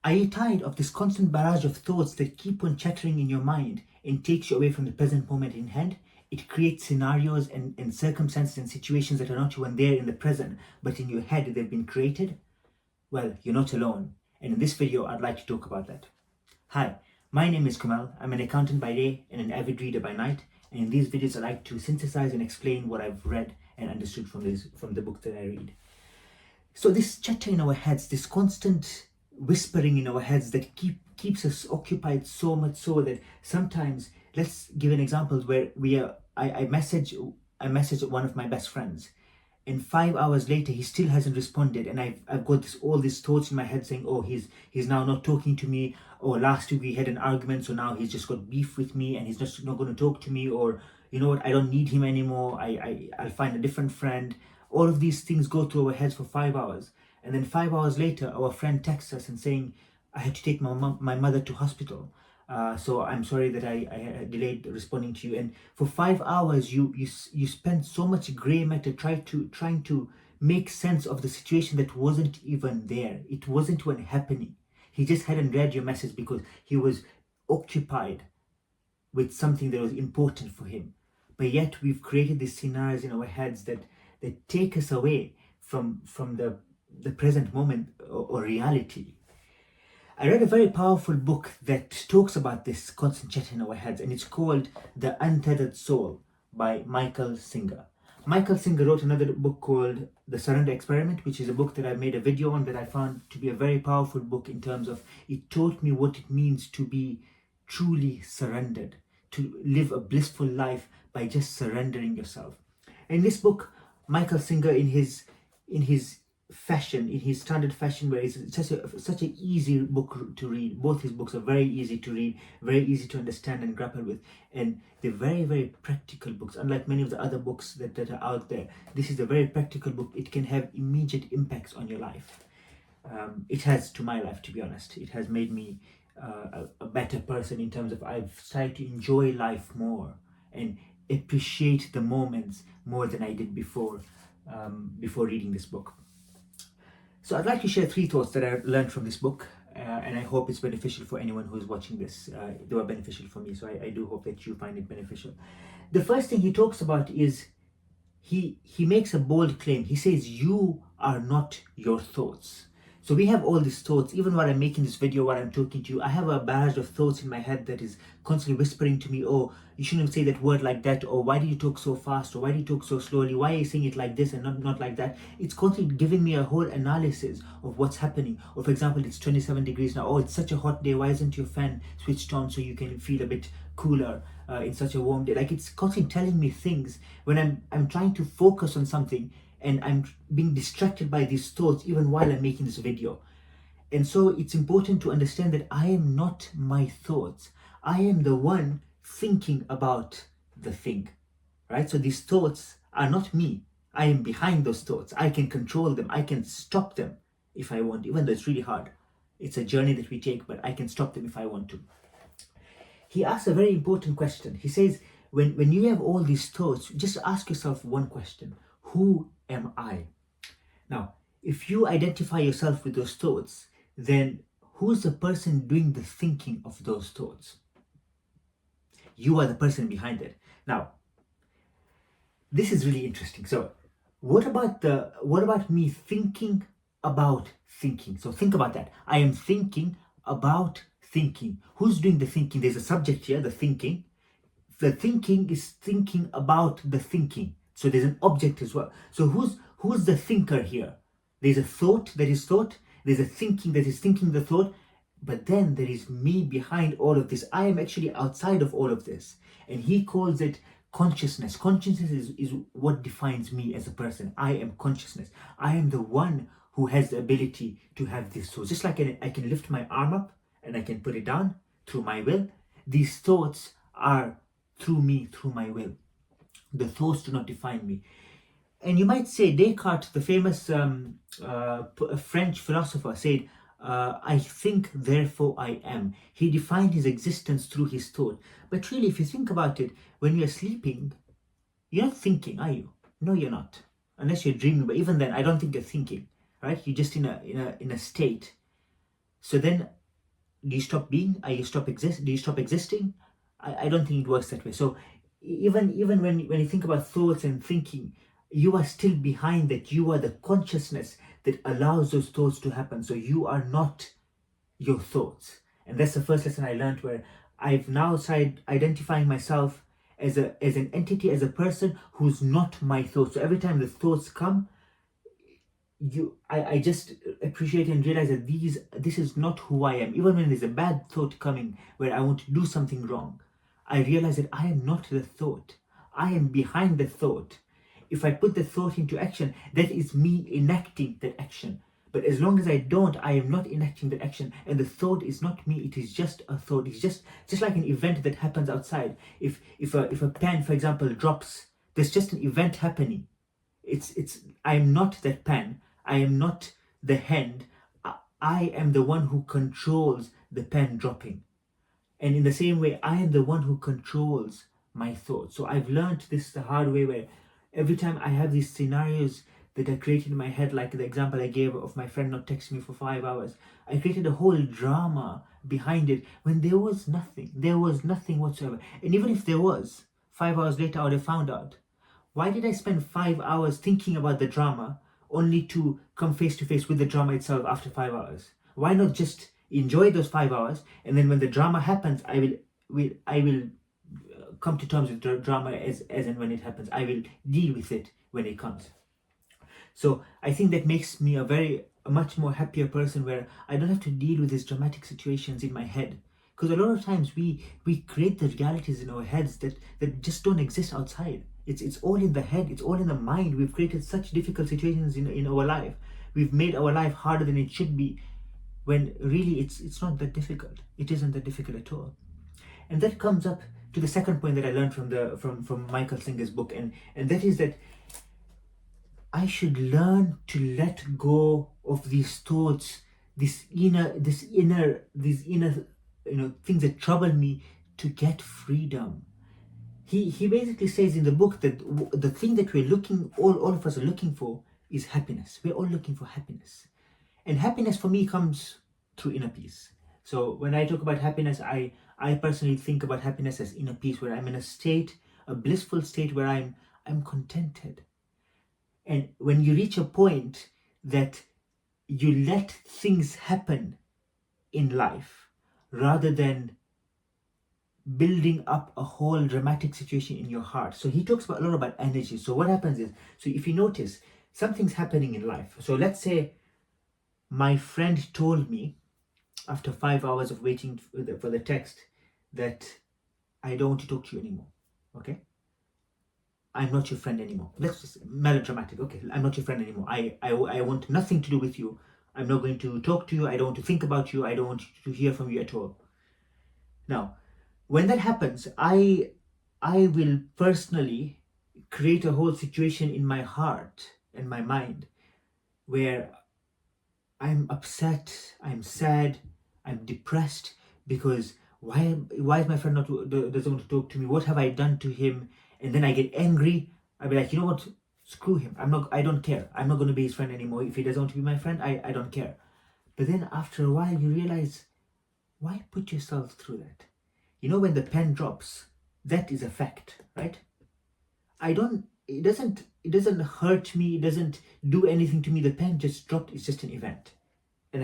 Are you tired of this constant barrage of thoughts that keep on chattering in your mind and takes you away from the present moment in hand? It creates scenarios and circumstances and situations that are not even there in the present, but in your head they've been created. Well, you're not alone. And in this video, I'd like to talk about that. Hi, my name is Kamal. I'm an accountant by day and an avid reader by night. And in these videos, I like to synthesize and explain what I've read and understood from the book that I read. So this chatter in our heads, this constant whispering in our heads that keeps us occupied so much so that sometimes, let's give an example where I message one of my best friends, and 5 hours later he still hasn't responded, and I've got all these thoughts in my head saying, oh, he's now not talking to me, or last week we had an argument, so now he's just got beef with me and he's just not going to talk to me, or you know what, I don't need him anymore, I'll find a different friend. All of these things go through our heads for 5 hours, and then 5 hours later our friend texts us and saying, I had to take my mother to hospital, so I'm sorry that I delayed responding to you. And for 5 hours you spent so much gray matter trying to make sense of the situation that wasn't even there. It wasn't even happening. He just hadn't read your message because he was occupied with something that was important for him. But yet we've created these scenarios in our heads that take us away from the present moment or reality. I read a very powerful book that talks about this constant chatter in our heads, and it's called The Untethered Soul by Michael Singer. Michael Singer wrote another book called The Surrender Experiment, which is a book that I made a video on that I found to be a very powerful book in terms of it taught me what it means to be truly surrendered, to live a blissful life by just surrendering yourself. In this book, Michael Singer, in his fashion, in his standard fashion, where it's such an easy book to read. Both his books are very easy to read, very easy to understand and grapple with, and they're very, very practical books. Unlike many of the other books that are out there, this is a very practical book. It can have immediate impacts on your life. It has to my life, to be honest. It has made me a better person in terms of I've started to enjoy life more and appreciate the moments more than I did before reading this book. So I'd like to share 3 thoughts that I learned from this book, and I hope it's beneficial for anyone who is watching this. They were beneficial for me, so I do hope that you find it beneficial. The first thing he talks about is he makes a bold claim. He says, you are not your thoughts. So we have all these thoughts. Even while I'm making this video, while I'm talking to you, I have a barrage of thoughts in my head that is constantly whispering to me, oh, you shouldn't say that word like that, or why do you talk so fast, or why do you talk so slowly, why are you saying it like this and not like that? It's constantly giving me a whole analysis of what's happening. Or for example, it's 27 degrees now. Oh, it's such a hot day. Why isn't your fan switched on so you can feel a bit cooler in such a warm day? Like, it's constantly telling me things when I'm trying to focus on something, and I'm being distracted by these thoughts even while I'm making this video. And so it's important to understand that I am not my thoughts. I am the one thinking about the thing, right? So these thoughts are not me. I am behind those thoughts. I can control them. I can stop them if I want, even though it's really hard. It's a journey that we take, but I can stop them if I want to. He asks a very important question. He says, when you have all these thoughts, just ask yourself one question. Who am I? Now, if you identify yourself with those thoughts, then who's the person doing the thinking of those thoughts? You are the person behind it. Now, this is really interesting. So, what about me thinking about thinking? So think about that. I am thinking about thinking. Who's doing the thinking? There's a subject here, the thinking. The thinking is thinking about the thinking. So there's an object as well. So who's the thinker here? There's a thought that is thought. There's a thinking that is thinking the thought. But then there is me behind all of this. I am actually outside of all of this. And he calls it consciousness. Consciousness is what defines me as a person. I am consciousness. I am the one who has the ability to have this thought. Just like I can lift my arm up and I can put it down through my will. These thoughts are through me, through my will. The thoughts do not define me. And you might say Descartes, the famous French philosopher, said, I think, therefore I am. He defined his existence through his thought. But really, if you think about it, when you're sleeping, you're not thinking, are you? No, you're not. Unless you're dreaming. But even then, I don't think you're thinking, right? You're just in a state So then, do you stop being? Do you stop existing? I don't think it works that way. So even when you think about thoughts and thinking, you are still behind that. You are the consciousness that allows those thoughts to happen. So you are not your thoughts. And that's the first lesson I learned, where I've now started identifying myself as an entity, as a person who's not my thoughts. So every time the thoughts come, I just appreciate and realize that this is not who I am. Even when there's a bad thought coming where I want to do something wrong, I realize that I am not the thought. I am behind the thought. If I put the thought into action, that is me enacting that action. But as long as I don't, I am not enacting that action, and the thought is not me. It is just a thought. It's just like an event that happens outside. If a pen, for example, drops, there's just an event happening. I am not that pen. I am not the hand. I am the one who controls the pen dropping. And in the same way, I am the one who controls my thoughts. So I've learned this the hard way, where every time I have these scenarios that are created in my head, like the example I gave of my friend not texting me for 5 hours, I created a whole drama behind it when there was nothing. There was nothing whatsoever. And even if there was, 5 hours later I would have found out. Why did I spend 5 hours thinking about the drama only to come face to face with the drama itself after 5 hours? Why not just enjoy those 5 hours, and then when the drama happens, I will come to terms with the drama as and when it happens. I will deal with it when it comes. So I think that makes me a much more happier person, where I don't have to deal with these dramatic situations in my head. Because a lot of times we create the realities in our heads that just don't exist outside. It's all in the head, it's all in the mind. We've created such difficult situations in our life. We've made our life harder than it should be, when really it's not that difficult. It isn't that difficult at all. And that comes up to the second point that I learned from Michael Singer's book, and that is that I should learn to let go of these thoughts, these inner things that trouble me, to get freedom. He basically says in the book that the thing that all of us are looking for is happiness. We're all looking for happiness. And happiness for me comes through inner peace. So when I talk about happiness, I personally think about happiness as inner peace, where I'm in a blissful state where I'm contented. And when you reach a point that you let things happen in life rather than building up a whole dramatic situation in your heart. So he talks a lot about energy. So what happens is, so if you notice, something's happening in life. So let's say my friend told me after 5 hours of waiting for the text that I don't want to talk to you anymore. Okay? I'm not your friend anymore. Let's just melodramatic. Okay, I'm not your friend anymore. I want nothing to do with you. I'm not going to talk to you. I don't want to think about you. I don't want to hear from you at all. Now, when that happens, I will personally create a whole situation in my heart and my mind where I'm upset, I'm sad, I'm depressed, because why is my friend doesn't want to talk to me? What have I done to him? And then I get angry. I'll be like, you know what? Screw him. I don't care. I'm not going to be his friend anymore. If he doesn't want to be my friend, I don't care. But then after a while, you realize, why put yourself through that? You know, when the pen drops, that is a fact, right? It doesn't hurt me. It doesn't do anything to me. The pen just dropped. It's just an event. And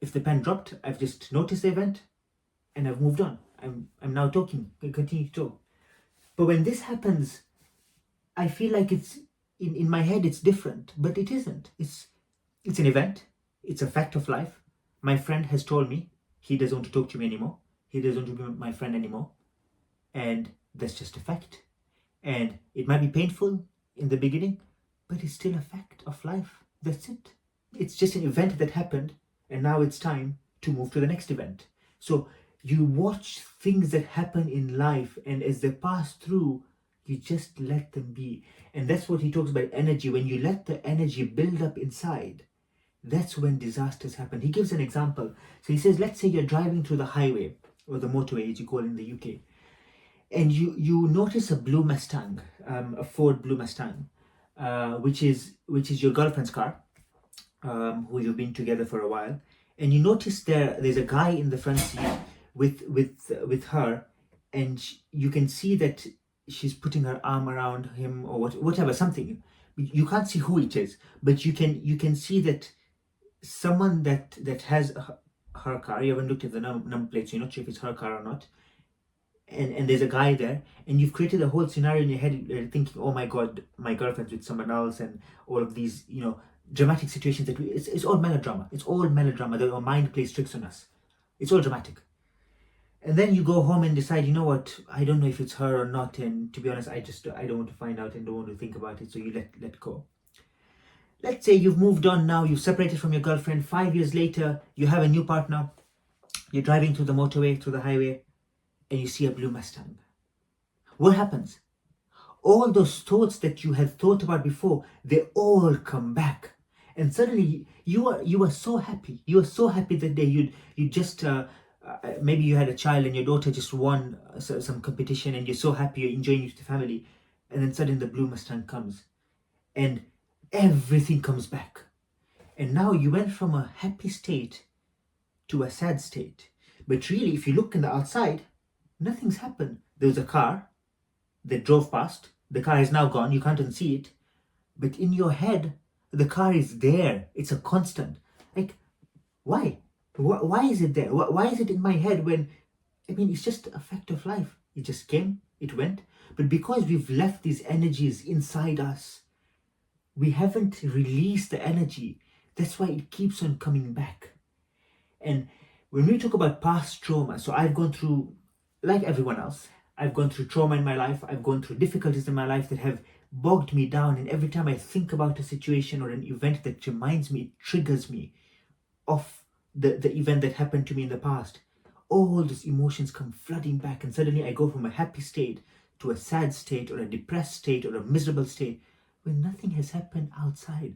if the pen dropped, I've just noticed the event and I've moved on. I'm now talking, I continue to talk. But when this happens, I feel like it's in my head it's different, but it isn't. It's an event. It's a fact of life. My friend has told me he doesn't want to talk to me anymore. He doesn't want to be my friend anymore. And that's just a fact. And it might be painful in the beginning, but it's still a fact of life. That's it. It's just an event that happened, and now it's time to move to the next event. So you watch things that happen in life, and as they pass through, you just let them be. And that's what he talks about, energy. When you let the energy build up inside, that's when disasters happen. He gives an example. So he says, let's say you're driving through the highway, or the motorway as you call it in the UK, and you notice a blue Mustang, a Ford Blue Mustang, which is your girlfriend's car, who you've been together for a while, And you notice there's a guy in the front seat with her, and you can see that she's putting her arm around him or whatever, something. You can't see who it is, but you can see that someone that has her car. You haven't looked at the number plate, so you're not sure if it's her car or not. And there's a guy there, and you've created a whole scenario in your head, thinking, oh my god, my girlfriend's with someone else, and all of these, dramatic situations that it's all melodrama. It's all melodrama. Our mind plays tricks on us. It's all dramatic. And then you go home and decide, you know what, I don't know if it's her or not, and to be honest, I don't want to find out and don't want to think about it, so you let go. Let's say you've moved on now, you've separated from your girlfriend, 5 years later, you have a new partner, you're driving through the motorway, through the highway, and you see a blue Mustang. What happens? All those thoughts that you had thought about before, they all come back. And suddenly you are so happy. You are so happy that day. You just maybe you had a child and your daughter just won some competition, and you're so happy, you're enjoying it with the family, and then suddenly the blue Mustang comes, and everything comes back. And now you went from a happy state to a sad state. But really, if you look in the outside, nothing's happened. There was a car that drove past. The car is now gone. You can't unsee it. But in your head, the car is there. It's a constant. Like, why? Why is it there? Why is it in my head when, it's just a fact of life. It just came, it went. But because we've left these energies inside us, we haven't released the energy. That's why it keeps on coming back. And when we talk about past trauma, so I've gone through, like everyone else, I've gone through trauma in my life. I've gone through difficulties in my life that have bogged me down. And every time I think about a situation or an event that reminds me, it triggers me of the event that happened to me in the past, all those emotions come flooding back. And suddenly I go from a happy state to a sad state or a depressed state or a miserable state when nothing has happened outside.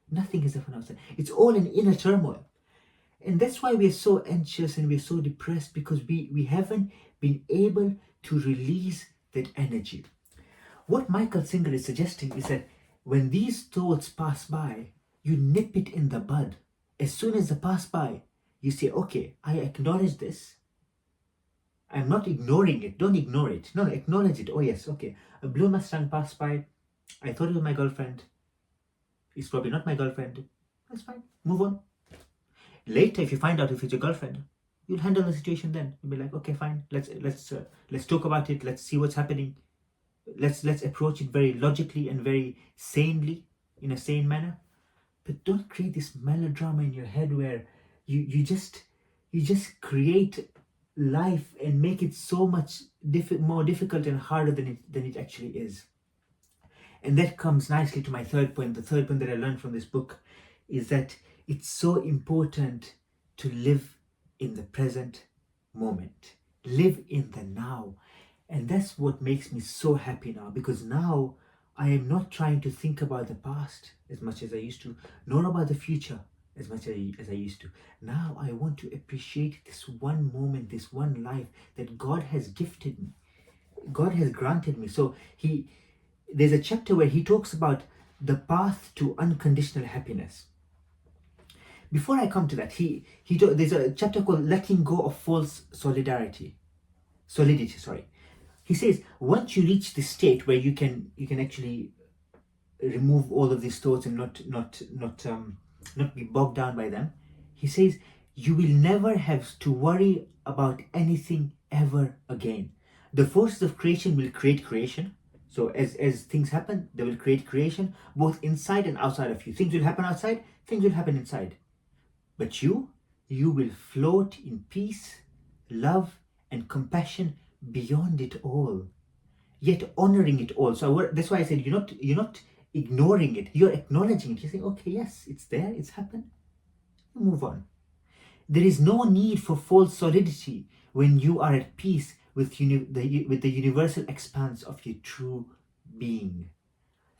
Nothing has happened outside. It's all an inner turmoil. And that's why we're so anxious and we're so depressed, because we haven't been able to release that energy. What Michael Singer is suggesting is that when these thoughts pass by, you nip it in the bud. As soon as they pass by, you say, okay, I acknowledge this. I'm not ignoring it. Don't ignore it. No, acknowledge it. Oh yes, okay. A blue Mustang passed by. I thought it was my girlfriend. It's probably not my girlfriend. That's fine. Move on. Later, if you find out if it's your girlfriend, you'll handle the situation then. You'll be like, okay, fine. Let's talk about it. Let's see what's happening. Let's approach it very logically and very sanely, in a sane manner. But don't create this melodrama in your head where you just create life and make it so much more difficult and harder than it actually is. And that comes nicely to my third point. The third point that I learned from this book is that it's so important to live in the present moment. Live in the now. And that's what makes me so happy now, because now I am not trying to think about the past as much as I used to, nor about the future as much as I used to. Now I want to appreciate this one moment, this one life that God has gifted me. God has granted me. So there's a chapter where he talks about the path to unconditional happiness. Before I come to that, there's a chapter called Letting Go of False Solidity. He says, once you reach this state where you can actually remove all of these thoughts and not be bogged down by them, he says, you will never have to worry about anything ever again. The forces of creation will create creation. So as things happen, they will create creation, both inside and outside of you. Things will happen outside, things will happen inside. But you will float in peace, love, and compassion beyond it all, yet honoring it all. So that's why I said you're not ignoring it, you're acknowledging it. You're saying, okay, yes, it's there, it's happened. Move on. There is no need for false solidity when you are at peace with the universal expanse of your true being.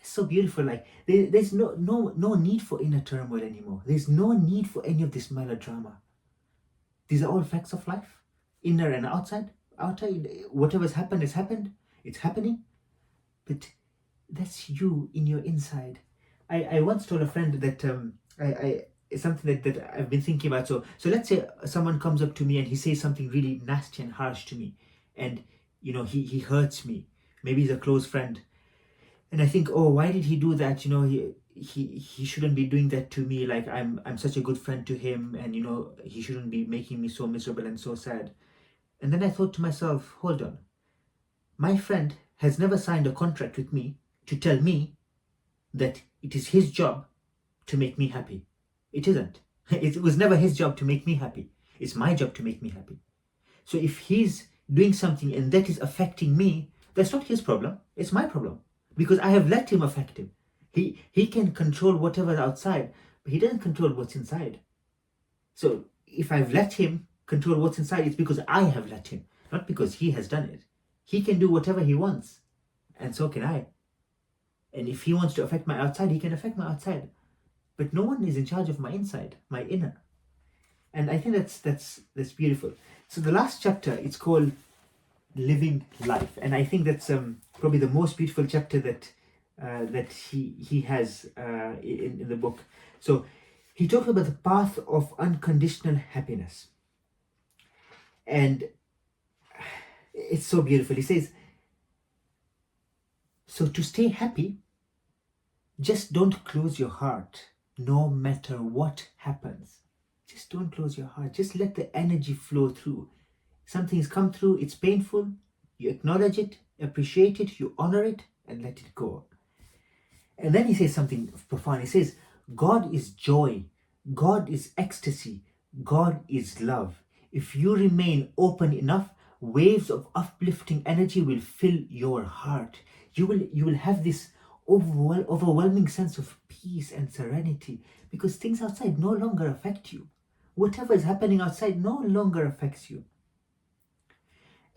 It's so beautiful. Like there's no need for inner turmoil anymore. There's no need for any of this melodrama. These are all facts of life, inner and outside. Whatever's happened has happened. It's happening. But that's you in your inside. I once told a friend that something that I've been thinking about. So let's say someone comes up to me and he says something really nasty and harsh to me, and he hurts me. Maybe he's a close friend, and I think, oh, why did he do that? He shouldn't be doing that to me. Like, I'm such a good friend to him, and he shouldn't be making me so miserable and so sad. And then I thought to myself, hold on, my friend has never signed a contract with me to tell me that it is his job to make me happy. It isn't. It was never his job to make me happy. It's my job to make me happy. So if he's doing something and that is affecting me, that's not his problem. It's my problem, because I have let him affect him. He can control whatever's outside, but he doesn't control what's inside. So if I've let him control what's inside, it's because I have let him, not because he has done it. He can do whatever he wants, and so can I. And if he wants to affect my outside, he can affect my outside. But no one is in charge of my inside, my inner. And I think that's beautiful. So the last chapter, it's called Living Life, and I think that's probably the most beautiful chapter that he has in the book. So he talks about the path of unconditional happiness, and it's so beautiful. He says, so to stay happy, just don't close your heart, no matter what happens. Just don't close your heart. Just let the energy flow through. Something's come through, it's painful, you acknowledge it, appreciate it, you honor it, and let it go. And then he says something profound. He says, God is joy, God is ecstasy, God is love. If you remain open enough, waves of uplifting energy will fill your heart. You will have this overwhelming sense of peace and serenity, because things outside no longer affect you. Whatever is happening outside no longer affects you.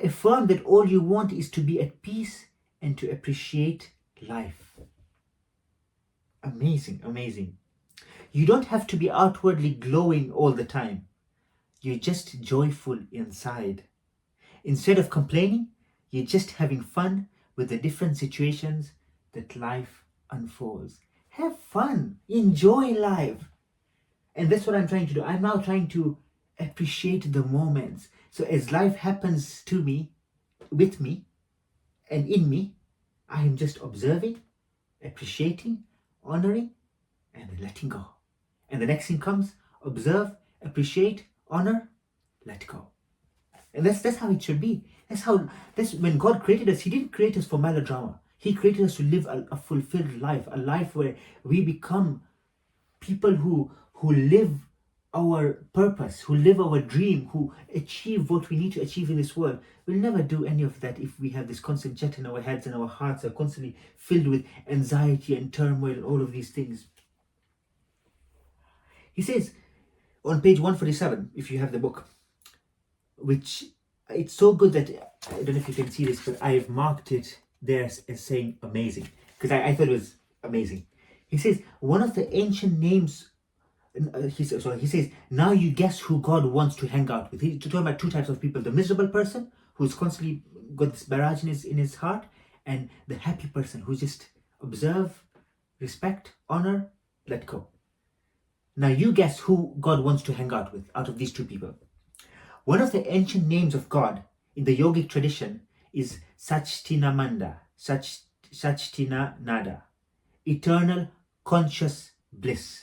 Affirm that all you want is to be at peace and to appreciate life. Amazing, amazing. You don't have to be outwardly glowing all the time. You're just joyful inside. Instead of complaining, you're just having fun with the different situations that life unfolds. Have fun, enjoy life. And that's what I'm trying to do. I'm now trying to appreciate the moments. So as life happens to me, with me, and in me, I am just observing, appreciating, honoring, and then letting go. And the next thing comes, observe, appreciate, honor, let go. And that's how it should be. That's when God created us. He didn't create us for melodrama. He created us to live a fulfilled life, a life where we become people who live our purpose, who live our dream, who achieve what we need to achieve in this world. We'll never do any of that if we have this constant jet in our heads and our hearts are constantly filled with anxiety and turmoil and all of these things. He says on page 147, if you have the book, which it's so good that I don't know if you can see this, but I've marked it there as saying amazing, because I thought it was amazing. He says, one of the ancient names, he says, now you guess who God wants to hang out with. He's talking about two types of people: the miserable person who's constantly got this barrage in his heart, and the happy person who just observe, respect, honor, let go. Now you guess who God wants to hang out with out of these two people. One of the ancient names of God in the yogic tradition is Sachtinamanda, Sachtinanada, eternal conscious bliss.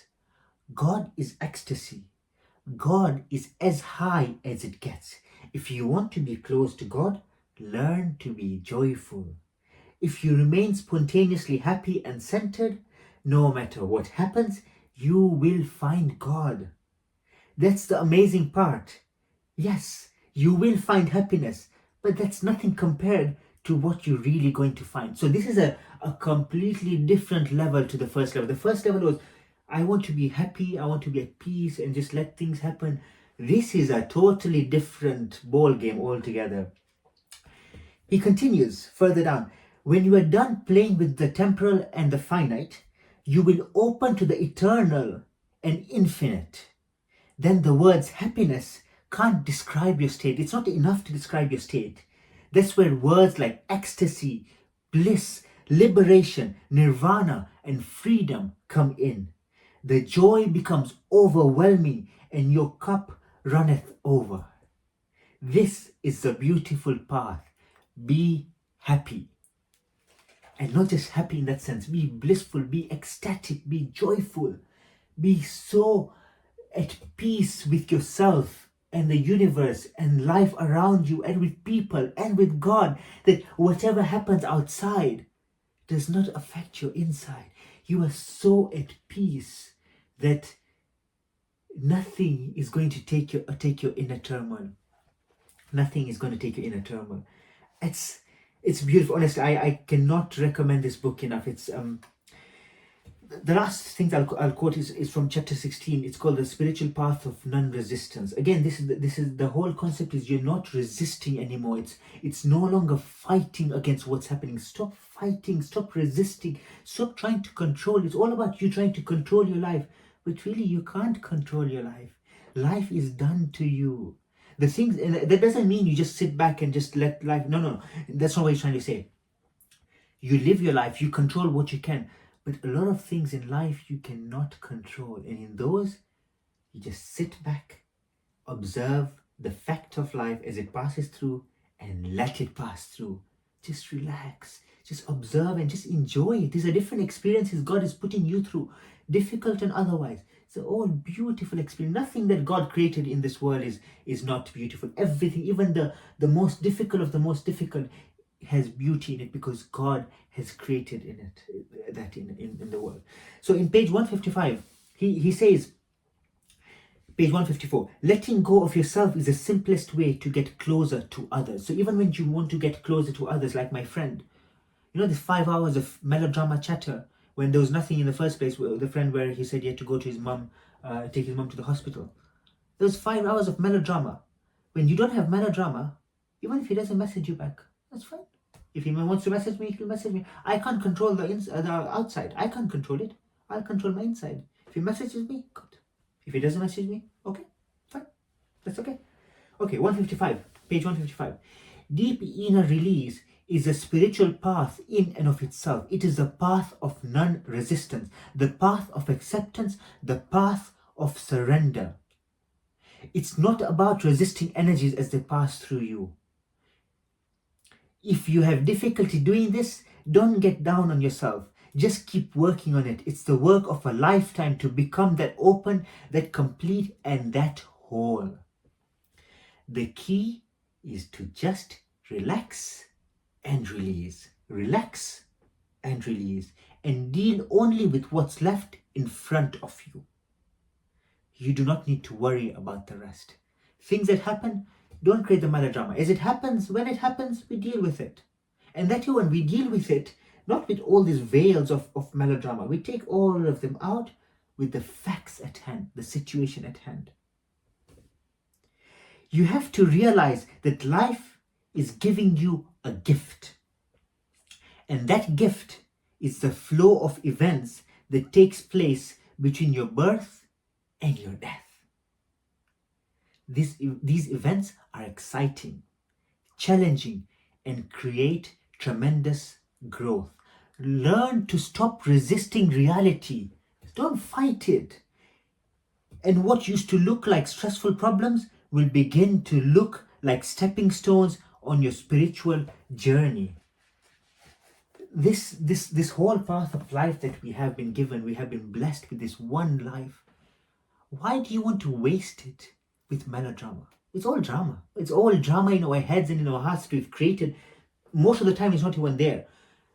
God is ecstasy. God is as high as it gets. If you want to be close to God, learn to be joyful. If you remain spontaneously happy and centered, no matter what happens, you will find God. That's the amazing part. Yes, you will find happiness, but that's nothing compared to what you're really going to find. So this is a completely different level to the first level. The first level was, I want to be happy, I want to be at peace and just let things happen. This is a totally different ball game altogether. He continues further down. When you are done playing with the temporal and the finite, you will open to the eternal and infinite. Then the words happiness can't describe your state. It's not enough to describe your state. That's where words like ecstasy, bliss, liberation, nirvana, and freedom come in. The joy becomes overwhelming and your cup runneth over. This is the beautiful path. Be happy. And not just happy in that sense. Be blissful, be ecstatic, be joyful. Be so at peace with yourself and the universe and life around you and with people and with God, that whatever happens outside does not affect your inside. You are so at peace that nothing is going to take your inner turmoil. Nothing is going to take your inner turmoil. It's beautiful. Honestly, I cannot recommend this book enough. It's the last thing I'll quote is from chapter 16. It's called The Spiritual Path of Non-Resistance. Again, this is the whole concept is you're not resisting anymore. It's no longer fighting against what's happening. Stop fighting, stop resisting, stop trying to control. It's all about you trying to control your life. But really, you can't control your life. Life is done to you. The things, and that doesn't mean you just sit back and just let life, no. That's not what he's trying to say. You live your life, you control what you can. But a lot of things in life you cannot control. And in those, you just sit back, observe the fact of life as it passes through and let it pass through. Just relax, just observe and just enjoy it. These are different experiences God is putting you through, difficult and otherwise. It's all beautiful experience. Nothing that God created in this world is not beautiful. Everything, even the most difficult of the most difficult, has beauty in it because God has created in it that in the world. So in page 155, he says, page 154, letting go of yourself is the simplest way to get closer to others. So even when you want to get closer to others, like my friend, you know, this 5 hours of melodrama chatter when there was nothing in the first place, the friend where he said he had to go to his mum, take his mum to the hospital. There was 5 hours of melodrama. When you don't have melodrama, even if he doesn't message you back, that's fine. If he wants to message me, he'll message me. I can't control the outside. I can't control it. I'll control my inside. If he messages me, good. If he doesn't message me, okay, fine. That's okay. Okay, 155, page 155. Deep inner release is a spiritual path in and of itself. It is the path of non-resistance, the path of acceptance, the path of surrender. It's not about resisting energies as they pass through you. If you have difficulty doing this, don't get down on yourself. Just keep working on it. It's the work of a lifetime to become that open, that complete, and that whole. The key is to just relax and release. Relax and release. And deal only with what's left in front of you. You do not need to worry about the rest. Things that happen, don't create the melodrama. As it happens, when it happens, we deal with it. And that too, when we deal with it, not with all these veils of melodrama, we take all of them out with the facts at hand, the situation at hand. You have to realize that life is giving you a gift. And that gift is the flow of events that takes place between your birth and your death. These events are exciting, challenging, and create tremendous growth. Learn to stop resisting reality. Don't fight it. And what used to look like stressful problems will begin to look like stepping stones on your spiritual journey. This whole path of life that we have been given, we have been blessed with this one life. Why do you want to waste it with melodrama? It's all drama. It's all drama in our heads and in our hearts we've created. Most of the time it's not even there.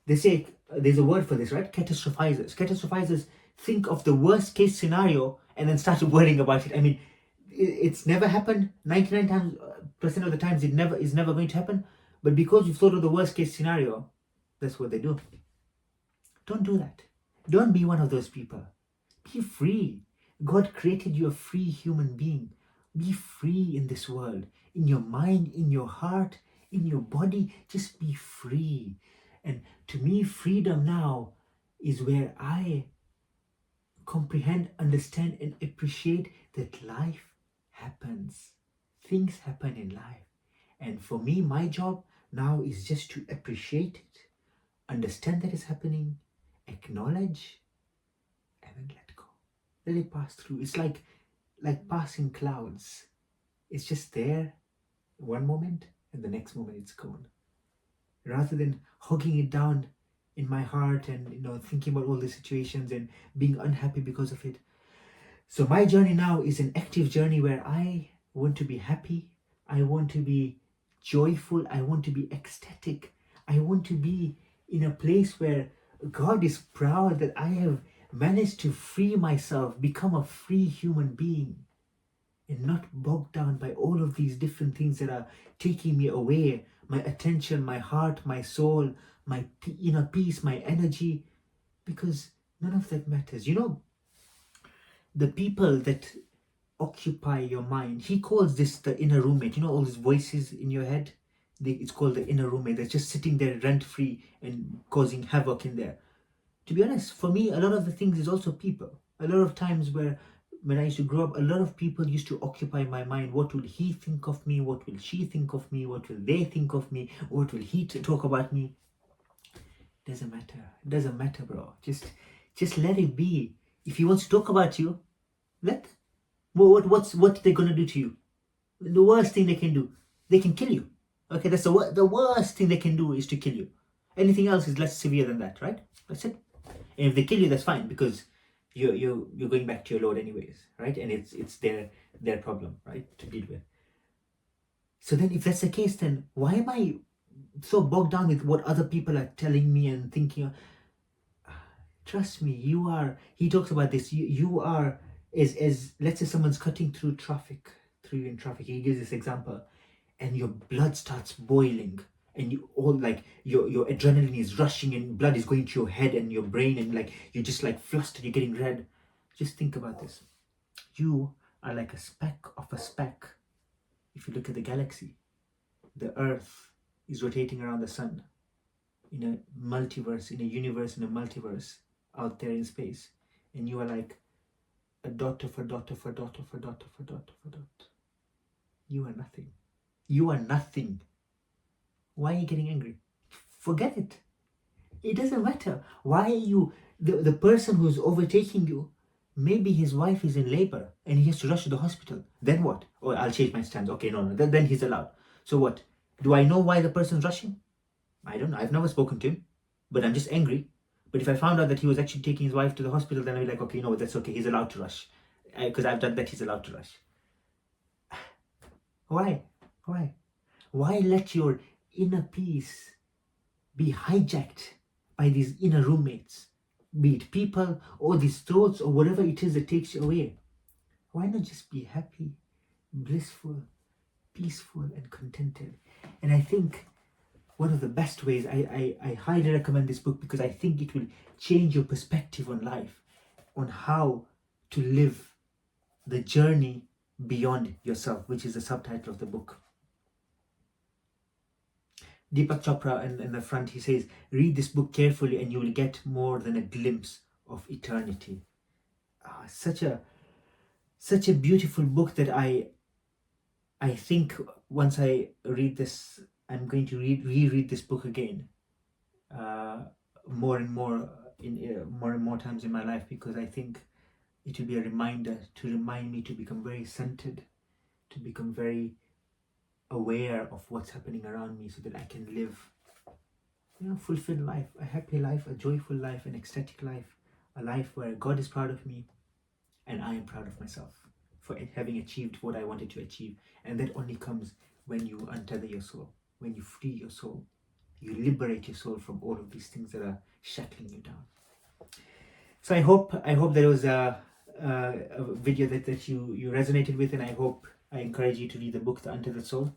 They say, there's a word for this, right? Catastrophizers. Catastrophizers think of the worst case scenario and then start worrying about it. I mean, it's never happened. 99% of the times is never going to happen. But because you've thought of the worst case scenario, that's what they do. Don't do that. Don't be one of those people. Be free. God created you a free human being. Be free in this world. In your mind, in your heart, in your body. Just be free. And to me, freedom now is where I comprehend, understand, and appreciate that life happens. Things happen in life. And for me, my job now is just to appreciate it, understand that it's happening, acknowledge, and then let go. Let it pass through. It's like passing clouds. It's just there one moment and the next moment it's gone. Rather than hugging it down in my heart and thinking about all the situations and being unhappy because of it. So my journey now is an active journey where I want to be happy. I want to be joyful. I want to be ecstatic. I want to be in a place where God is proud that I have managed to free myself, become a free human being, and not bogged down by all of these different things that are taking me away, my attention, my heart, my soul, my inner peace, my energy, because none of that matters. The people that occupy your mind, he calls this the inner roommate. All these voices in your head, it's called the inner roommate that's just sitting there rent-free and causing havoc in there. To be honest, for me, a lot of the things is also people. A lot of times when I used to grow up, a lot of people used to occupy my mind. What will he think of me? What will she think of me? What will they think of me? What will he talk about me? Doesn't matter. It doesn't matter, bro. Just let it be. If he wants to talk about you, what they gonna do to you? The worst thing they can do, they can kill you. Okay, that's the worst thing they can do is to kill you. Anything else is less severe than that, right? That's it. And if they kill you, that's fine, because you're going back to your Lord anyways, right? And it's their problem, right, to deal with. So then, if that's the case, then why am I so bogged down with what other people are telling me and thinking? Trust me, you are. He talks about this. You are as let's say someone's cutting through you in traffic. He gives this example, and your blood starts boiling, and you all your adrenaline is rushing, and blood is going to your head and your brain, and you're just flustered, you're getting red. Just think about this. You are like a speck of a speck. If you look at the galaxy, the Earth is rotating around the sun in a multiverse, in a universe, in a multiverse out there in space, and you are like a dot of a dot of a dot of a dot of a dot of a dot. You are nothing. You are nothing. Why are you getting angry? Forget it. It doesn't matter. Why are you the person who's overtaking you? Maybe his wife is in labor and he has to rush to the hospital. Then what? Oh, I'll change my stance. Okay, no. Then he's allowed. So what? Do I know why the person's rushing? I don't know. I've never spoken to him, but I'm just angry. But if I found out that he was actually taking his wife to the hospital, then I'd be like, okay, no, that's okay. He's allowed to rush. Because I've done that, he's allowed to rush. Why? Why let your inner peace be hijacked by these inner roommates? Be it people or these thoughts or whatever it is that takes you away. Why not just be happy, blissful, peaceful and contented? And I think one of the best ways, I highly recommend this book, because I think it will change your perspective on life, on how to live the journey beyond yourself, which is the subtitle of the book. Deepak Chopra in the front, he says, read this book carefully and you will get more than a glimpse of eternity. Such a beautiful book that I think once I read this, I'm going to reread this book again, more and more times in my life, because I think it will be a reminder to remind me to become very centered, to become very aware of what's happening around me, so that I can live, fulfilled life, a happy life, a joyful life, an ecstatic life, a life where God is proud of me and I am proud of myself for having achieved what I wanted to achieve. And that only comes when you untether your soul, when you free your soul, you liberate your soul from all of these things that are shackling you down. So I hope there was a video that you resonated with, and I encourage you to read the book, The Untethered Soul.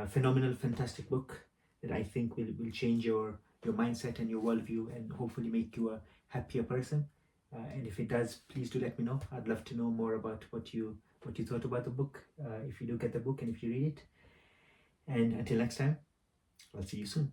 Phenomenal, fantastic book that I think will change your mindset and your worldview, and hopefully make you a happier person. And if it does, please do let me know. I'd love to know more about what you thought about the book, if you do get the book and if you read it. And until next time, I'll see you soon.